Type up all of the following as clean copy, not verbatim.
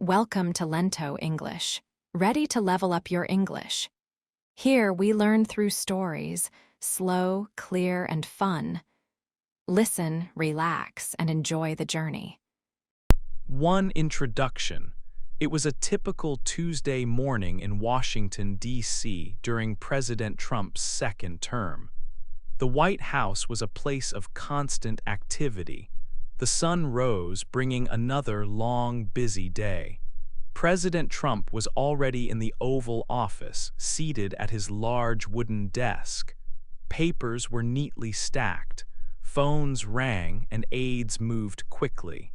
Welcome to Lento English. Ready to level up your English? Here we learn through stories, slow, clear, and fun. Listen, relax, and enjoy the journey. One introduction. It was a typical Tuesday morning in Washington, D.C. during President Trump's second term. The White House was a place of constant activity. The sun rose, bringing another long, busy day. President Trump was already in the Oval Office, seated at his large wooden desk. Papers were neatly stacked, phones rang, and aides moved quickly.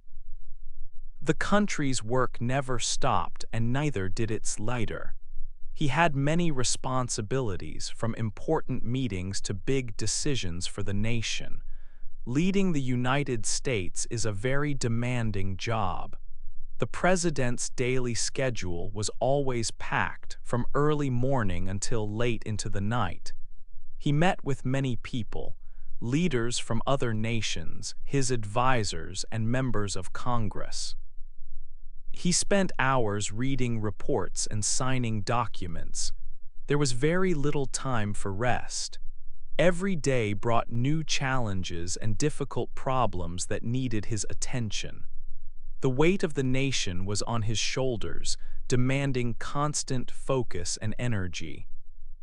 The country's work never stopped, and neither did its leader. He had many responsibilities, from important meetings to big decisions for the nation. Leading the United States is a very demanding job. The president's daily schedule was always packed, from early morning until late into the night. He met with many people, leaders from other nations, his advisors, and members of Congress. He spent hours reading reports and signing documents. There was very little time for rest. Every day brought new challenges and difficult problems that needed his attention. The weight of the nation was on his shoulders, demanding constant focus and energy.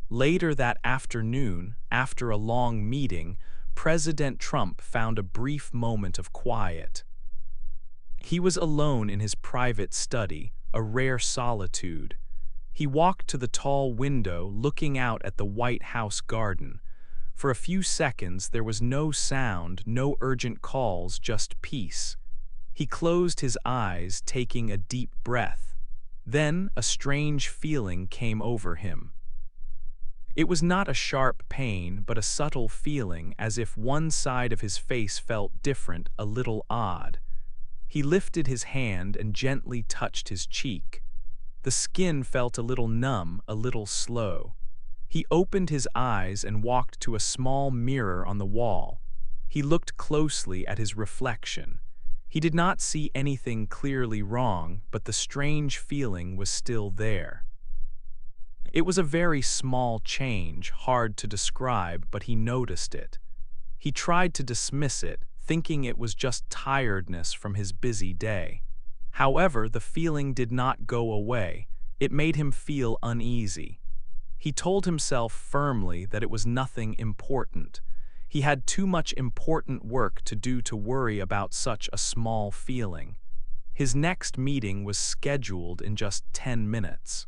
Later that afternoon, after a long meeting, President Trump found a brief moment of quiet. He was alone in his private study, a rare solitude. He walked to the tall window, looking out at the White House garden. For a few seconds, there was no sound, no urgent calls, just peace. He closed his eyes, taking a deep breath. Then a strange feeling came over him. It was not a sharp pain, but a subtle feeling, as if one side of his face felt different, a little odd. He lifted his hand and gently touched his cheek. The skin felt a little numb, a little slow. He opened his eyes and walked to a small mirror on the wall. He looked closely at his reflection. He did not see anything clearly wrong, but the strange feeling was still there. It was a very small change, hard to describe, but he noticed it. He tried to dismiss it, thinking it was just tiredness from his busy day. However, the feeling did not go away. It made him feel uneasy. He told himself firmly that it was nothing important. He had too much important work to do to worry about such a small feeling. His next meeting was scheduled in just 10 minutes.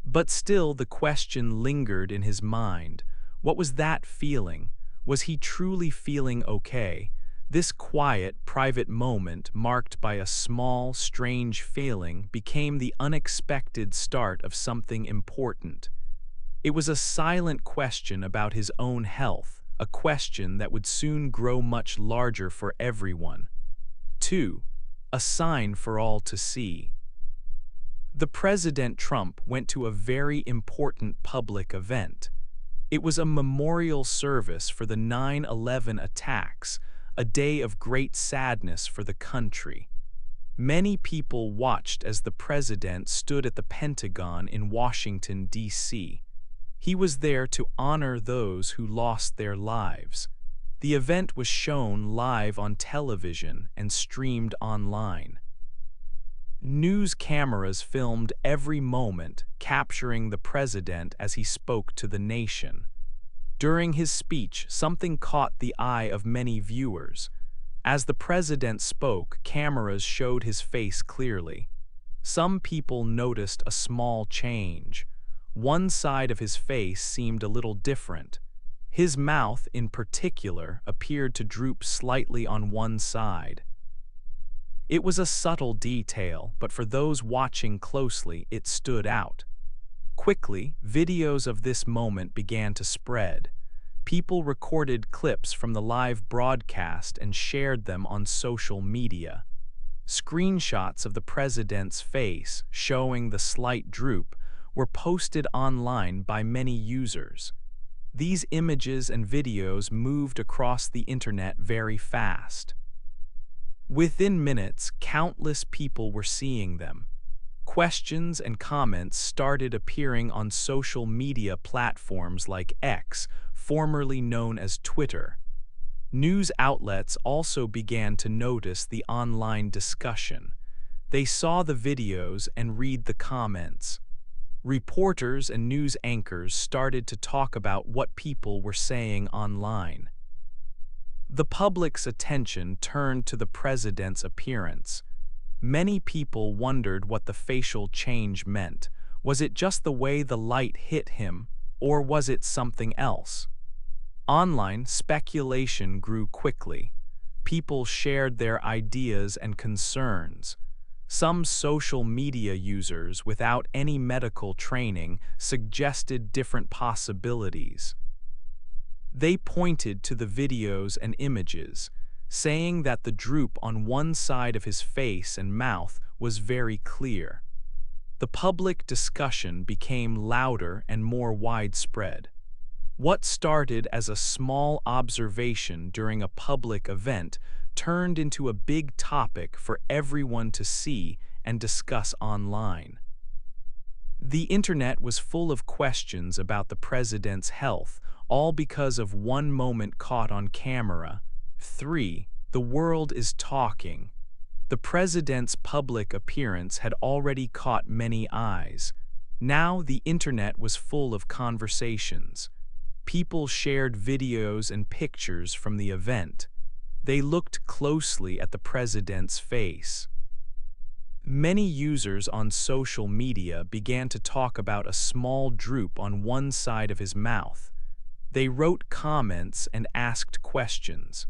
But still the question lingered in his mind. What was that feeling? Was he truly feeling okay? This quiet, private moment, marked by a small, strange feeling, became the unexpected start of something important. It was a silent question about his own health, a question that would soon grow much larger for everyone. 2. A sign for all to see. The President Trump went to a very important public event. It was a memorial service for the 9/11 attacks, a day of great sadness for the country. Many people watched as the president stood at the Pentagon in Washington, D.C. He was there to honor those who lost their lives. The event was shown live on television and streamed online. News cameras filmed every moment, capturing the president as he spoke to the nation. During his speech, something caught the eye of many viewers. As the president spoke, cameras showed his face clearly. Some people noticed a small change. One side of his face seemed a little different. His mouth, in particular, appeared to droop slightly on one side. It was a subtle detail, but for those watching closely, it stood out. Quickly, videos of this moment began to spread. People recorded clips from the live broadcast and shared them on social media. Screenshots of the president's face, showing the slight droop, were posted online by many users. These images and videos moved across the internet very fast. Within minutes, countless people were seeing them. Questions and comments started appearing on social media platforms like X, formerly known as Twitter. News outlets also began to notice the online discussion. They saw the videos and read the comments. Reporters and news anchors started to talk about what people were saying online. The public's attention turned to the president's appearance. Many people wondered what the facial change meant. Was it just the way the light hit him, or was it something else? Online speculation grew quickly. People shared their ideas and concerns. Some social media users without any medical training suggested different possibilities. They pointed to the videos and images, saying that the droop on one side of his face and mouth was very clear. The public discussion became louder and more widespread. What started as a small observation during a public event turned into a big topic for everyone to see and discuss online. The internet was full of questions about the president's health, all because of one moment caught on camera. 3. The world is talking. The president's public appearance had already caught many eyes. Now the internet was full of conversations. People shared videos and pictures from the event. They looked closely at the president's face. Many users on social media began to talk about a small droop on one side of his mouth. They wrote comments and asked questions.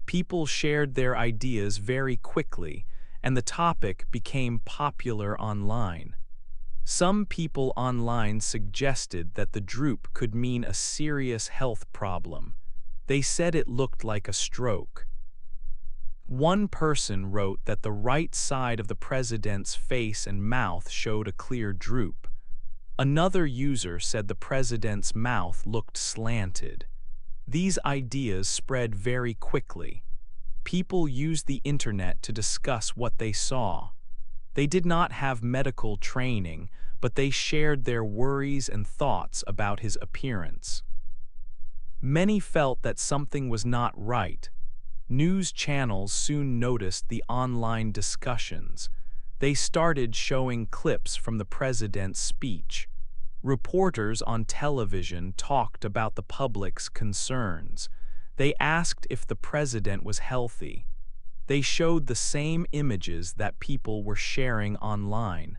People shared their ideas very quickly, and the topic became popular online. Some people online suggested that the droop could mean a serious health problem. They said it looked like a stroke. One person wrote that the right side of the president's face and mouth showed a clear droop. Another user said the president's mouth looked slanted. These ideas spread very quickly. People used the internet to discuss what they saw. They did not have medical training, but they shared their worries and thoughts about his appearance. Many felt that something was not right. News channels soon noticed the online discussions. They started showing clips from the president's speech. Reporters on television talked about the public's concerns. They asked if the president was healthy. They showed the same images that people were sharing online.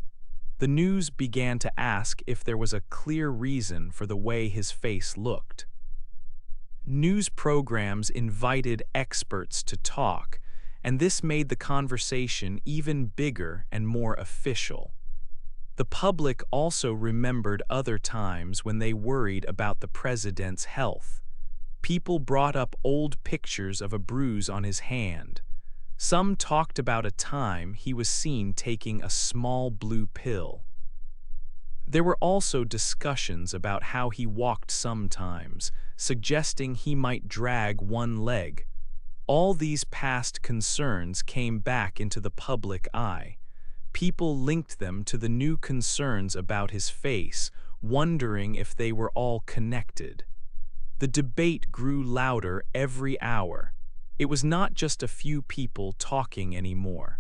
The news began to ask if there was a clear reason for the way his face looked. News programs invited experts to talk, and this made the conversation even bigger and more official. The public also remembered other times when they worried about the president's health. People brought up old pictures of a bruise on his hand. Some talked about a time he was seen taking a small blue pill. There were also discussions about how he walked sometimes, suggesting he might drag one leg. All these past concerns came back into the public eye. People linked them to the new concerns about his face, wondering if they were all connected. The debate grew louder every hour. It was not just a few people talking anymore.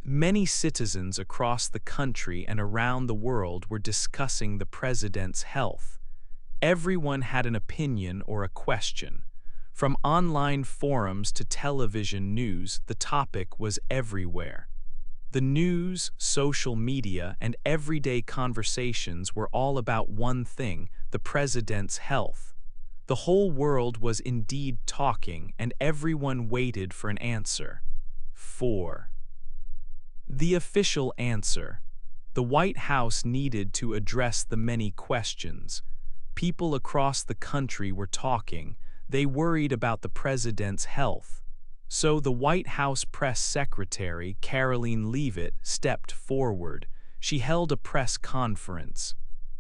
Many citizens across the country and around the world were discussing the president's health. Everyone had an opinion or a question. From online forums to television news, the topic was everywhere. The news, social media, and everyday conversations were all about one thing: the president's health. The whole world was indeed talking, and everyone waited for an answer. 4. The official answer. The White House needed to address the many questions. People across the country were talking. They worried about the president's health. So the White House press secretary, Karoline Leavitt, stepped forward. She held a press conference.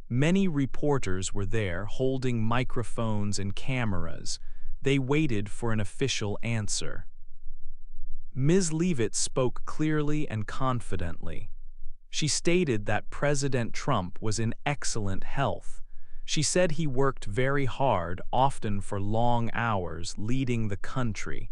Many reporters were there, holding microphones and cameras. They waited for an official answer. Ms. Leavitt spoke clearly and confidently. She stated that President Trump was in excellent health. She said he worked very hard, often for long hours, leading the country.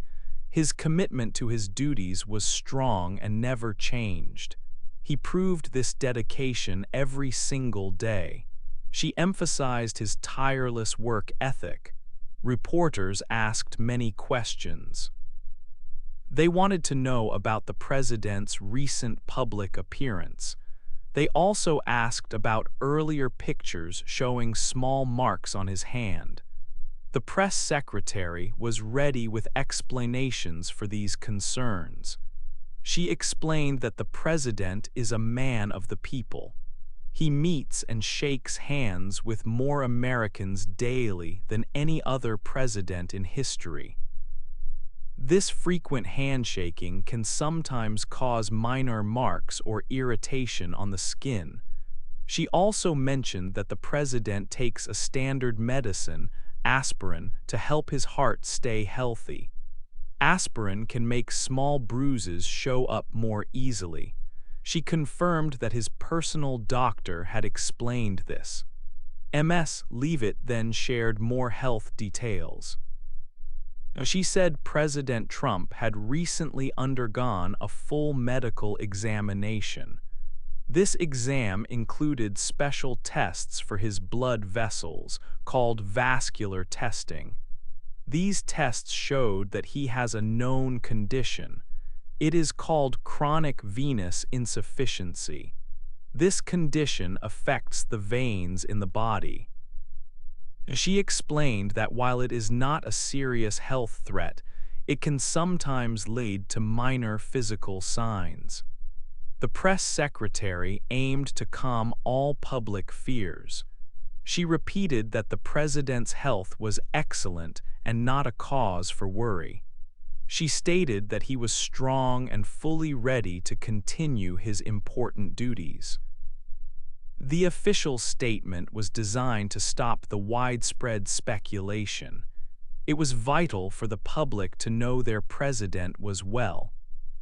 His commitment to his duties was strong and never changed. He proved this dedication every single day. She emphasized his tireless work ethic. Reporters asked many questions. They wanted to know about the president's recent public appearance. They also asked about earlier pictures showing small marks on his hand. The press secretary was ready with explanations for these concerns. She explained that the president is a man of the people. He meets and shakes hands with more Americans daily than any other president in history. This frequent handshaking can sometimes cause minor marks or irritation on the skin. She also mentioned that the president takes a standard medicine, aspirin, to help his heart stay healthy. Aspirin can make small bruises show up more easily. She confirmed that his personal doctor had explained this. Ms. Leavitt then shared more health details. She said President Trump had recently undergone a full medical examination. This exam included special tests for his blood vessels, called vascular testing. These tests showed that he has a known condition. It is called chronic venous insufficiency. This condition affects the veins in the body. She explained that while it is not a serious health threat, it can sometimes lead to minor physical signs. The press secretary aimed to calm all public fears. She repeated that the president's health was excellent and not a cause for worry. She stated that he was strong and fully ready to continue his important duties. The official statement was designed to stop the widespread speculation. It was vital for the public to know their president was well.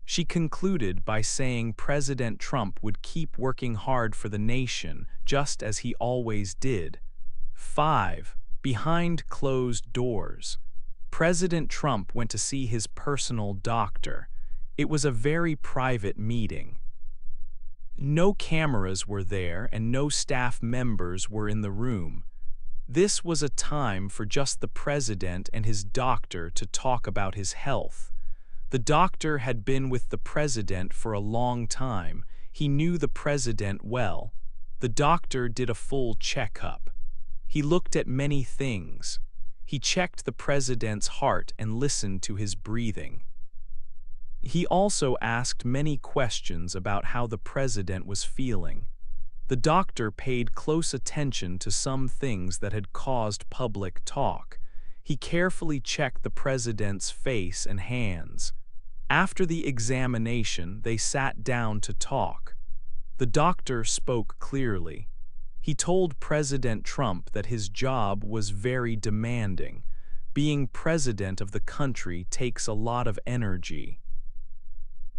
She concluded by saying President Trump would keep working hard for the nation, just as he always did. 5. Behind closed doors. President Trump went to see his personal doctor. It was a very private meeting. No cameras were there and no staff members were in the room. This was a time for just the president and his doctor to talk about his health. The doctor had been with the president for a long time. He knew the president well. The doctor did a full checkup. He looked at many things. He checked the president's heart and listened to his breathing. He also asked many questions about how the president was feeling. The doctor paid close attention to some things that had caused public talk. He carefully checked the president's face and hands. After the examination, they sat down to talk. The doctor spoke clearly. He told President Trump that his job was very demanding. Being president of the country takes a lot of energy.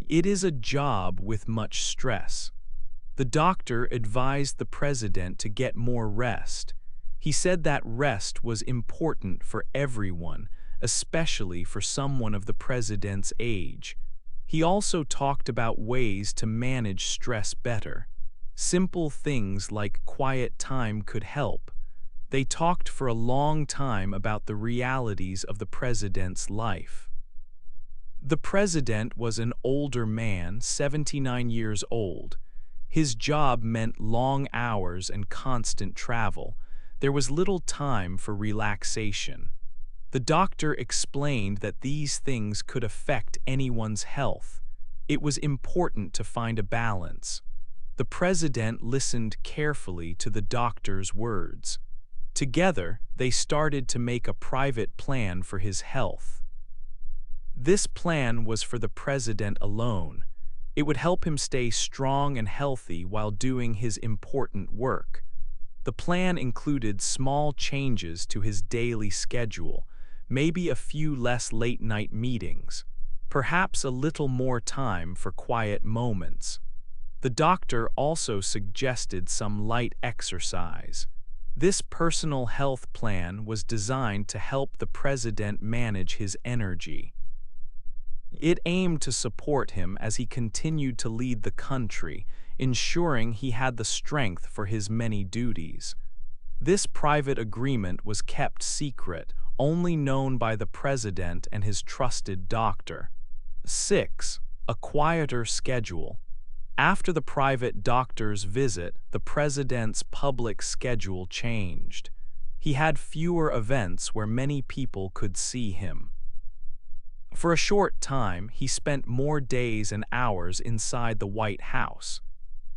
It is a job with much stress. The doctor advised the president to get more rest. He said that rest was important for everyone, especially for someone of the president's age. He also talked about ways to manage stress better. Simple things like quiet time could help. They talked for a long time about the realities of the president's life. The president was an older man, 79 years old. His job meant long hours and constant travel. There was little time for relaxation. The doctor explained that these things could affect anyone's health. It was important to find a balance. The president listened carefully to the doctor's words. Together, they started to make a private plan for his health. This plan was for the president alone. It would help him stay strong and healthy while doing his important work. The plan included small changes to his daily schedule, maybe a few less late-night meetings. perhaps a little more time for quiet moments. The doctor also suggested some light exercise. This personal health plan was designed to help the president manage his energy. It aimed to support him as he continued to lead the country, ensuring he had the strength for his many duties. This private agreement was kept secret, only known by the president and his trusted doctor. 6. A quieter schedule. After the private doctor's visit, the president's public schedule changed. He had fewer events where many people could see him. For a short time, he spent more days and hours inside the White House.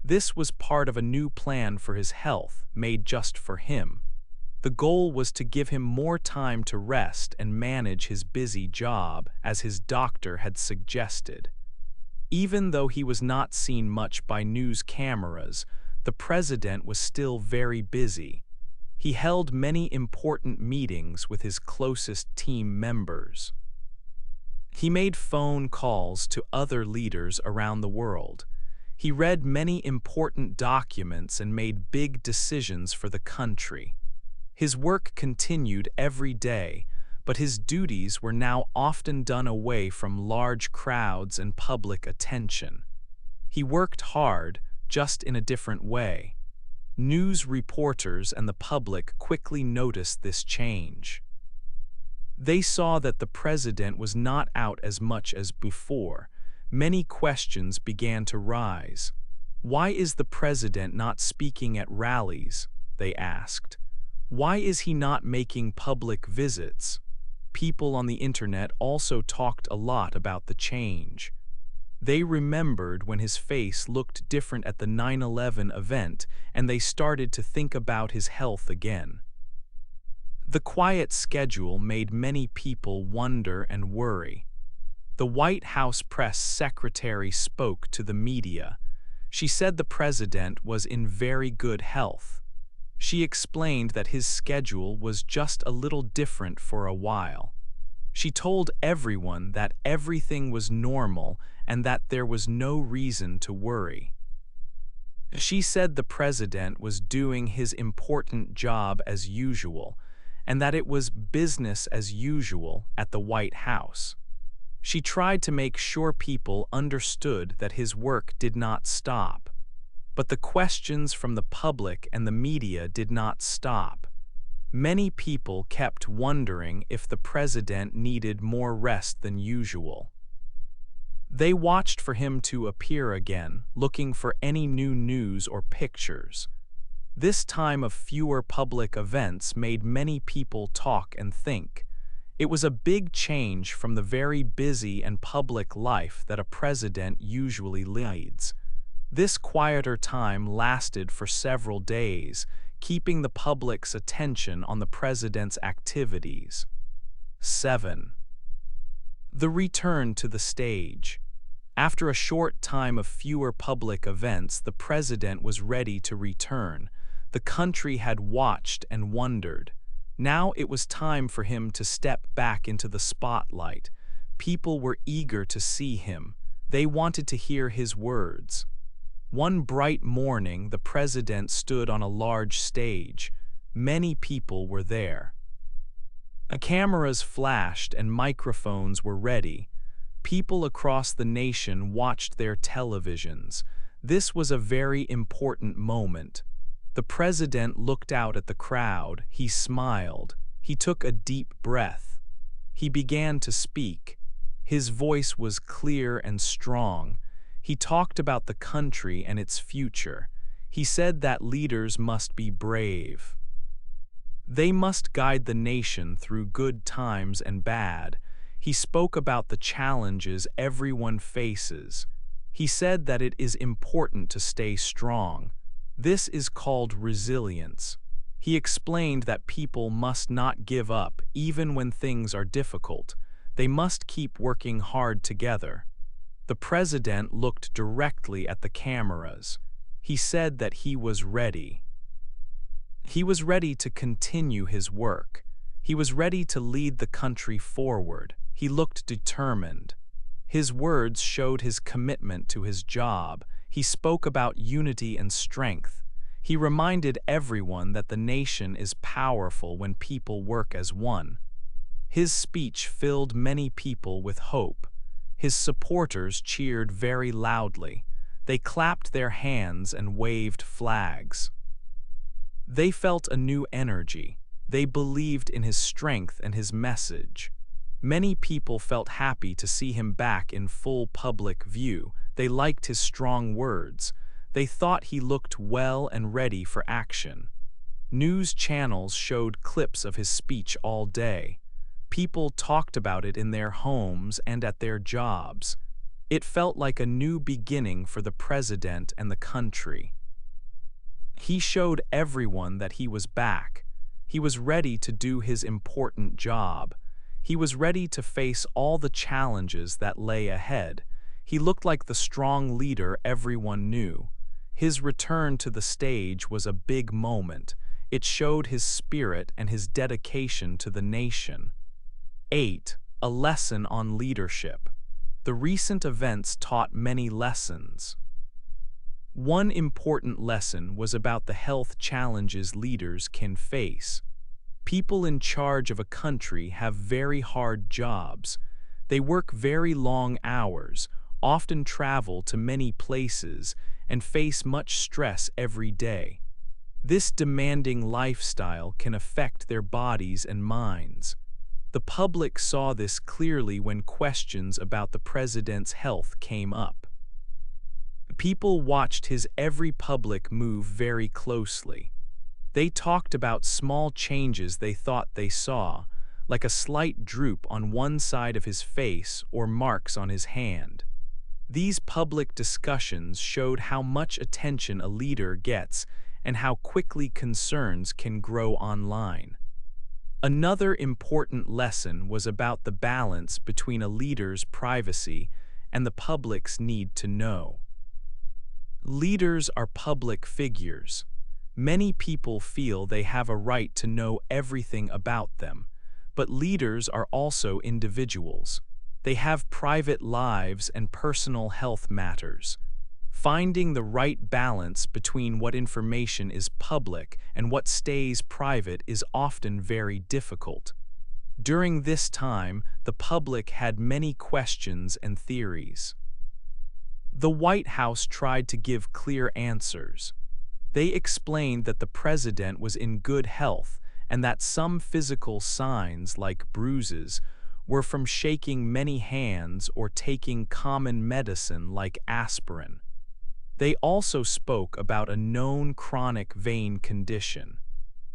This was part of a new plan for his health, made just for him. The goal was to give him more time to rest and manage his busy job, as his doctor had suggested. Even though he was not seen much by news cameras, the president was still very busy. He held many important meetings with his closest team members. He made phone calls to other leaders around the world. He read many important documents and made big decisions for the country. His work continued every day, but his duties were now often done away from large crowds and public attention. He worked hard, just in a different way. News reporters and the public quickly noticed this change. They saw that the president was not out as much as before. Many questions began to rise. Why is the president not speaking at rallies? They asked. Why is he not making public visits? People on the internet also talked a lot about the change. They remembered when his face looked different at the 9/11 event, and they started to think about his health again. The quiet schedule made many people wonder and worry. The White House press secretary spoke to the media. She said the president was in very good health. She explained that his schedule was just a little different for a while. She told everyone that everything was normal and that there was no reason to worry. She said the president was doing his important job as usual, and that it was business as usual at the White House. She tried to make sure people understood that his work did not stop. But the questions from the public and the media did not stop. Many people kept wondering if the president needed more rest than usual. They watched for him to appear again, looking for any new news or pictures. This time of fewer public events made many people talk and think. It was a big change from the very busy and public life that a president usually leads. This quieter time lasted for several days, keeping the public's attention on the president's activities. 7. The return to the stage. After a short time of fewer public events, the president was ready to return. The country had watched and wondered. Now it was time for him to step back into the spotlight. People were eager to see him. They wanted to hear his words. One bright morning, the president stood on a large stage. Many people were there. Cameras flashed and microphones were ready. People across the nation watched their televisions. This was a very important moment. The president looked out at the crowd. He smiled. He took a deep breath. He began to speak. His voice was clear and strong. He talked about the country and its future. He said that leaders must be brave. They must guide the nation through good times and bad. He spoke about the challenges everyone faces. He said that it is important to stay strong. This is called resilience. He explained that people must not give up even when things are difficult. They must keep working hard together. The president looked directly at the cameras. He said that he was ready. He was ready to continue his work. He was ready to lead the country forward. He looked determined. His words showed his commitment to his job. He spoke about unity and strength. He reminded everyone that the nation is powerful when people work as one. His speech filled many people with hope. His supporters cheered very loudly. They clapped their hands and waved flags. They felt a new energy. They believed in his strength and his message. Many people felt happy to see him back in full public view. They liked his strong words. They thought he looked well and ready for action. News channels showed clips of his speech all day. People talked about it in their homes and at their jobs. It felt like a new beginning for the president and the country. He showed everyone that he was back. He was ready to do his important job. He was ready to face all the challenges that lay ahead. He looked like the strong leader everyone knew. His return to the stage was a big moment. It showed his spirit and his dedication to the nation. 8. A lesson on leadership. The recent events taught many lessons. One important lesson was about the health challenges leaders can face. People in charge of a country have very hard jobs. They work very long hours, often travel to many places, and face much stress every day. This demanding lifestyle can affect their bodies and minds. The public saw this clearly when questions about the president's health came up. People watched his every public move very closely. They talked about small changes they thought they saw, like a slight droop on one side of his face or marks on his hand. These public discussions showed how much attention a leader gets and how quickly concerns can grow online. Another important lesson was about the balance between a leader's privacy and the public's need to know. Leaders are public figures. Many people feel they have a right to know everything about them, but leaders are also individuals. They have private lives and personal health matters. Finding the right balance between what information is public and what stays private is often very difficult. During this time, the public had many questions and theories. The White House tried to give clear answers. They explained that the president was in good health and that some physical signs, like bruises, were from shaking many hands or taking common medicine like aspirin. They also spoke about a known chronic vein condition.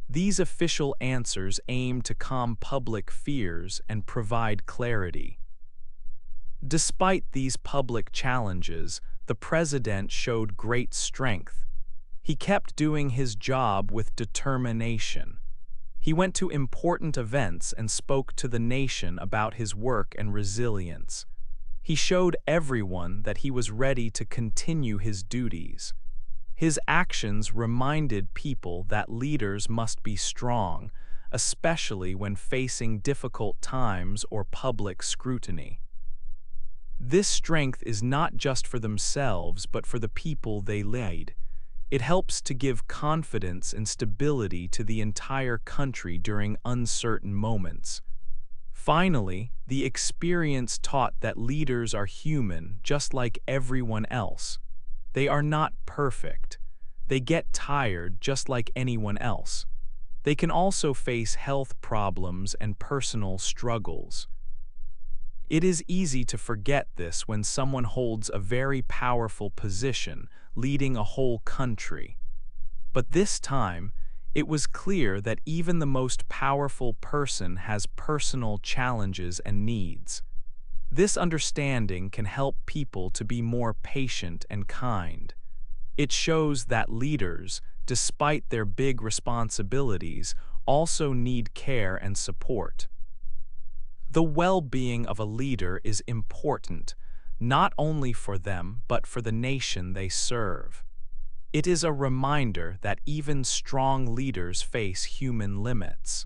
These official answers aimed to calm public fears and provide clarity. Despite these public challenges, the president showed great strength. He kept doing his job with determination. He went to important events and spoke to the nation about his work and resilience. He showed everyone that he was ready to continue his duties. His actions reminded people that leaders must be strong, especially when facing difficult times or public scrutiny. This strength is not just for themselves, but for the people they lead. It helps to give confidence and stability to the entire country during uncertain moments. Finally, the experience taught that leaders are human just like everyone else. They are not perfect. They get tired just like anyone else. They can also face health problems and personal struggles. It is easy to forget this when someone holds a very powerful position, leading a whole country. But this time, it was clear that even the most powerful person has personal challenges and needs. This understanding can help people to be more patient and kind. It shows that leaders, despite their big responsibilities, also need care and support. The well-being of a leader is important, not only for them but for the nation they serve. It is a reminder that even strong leaders face human limits.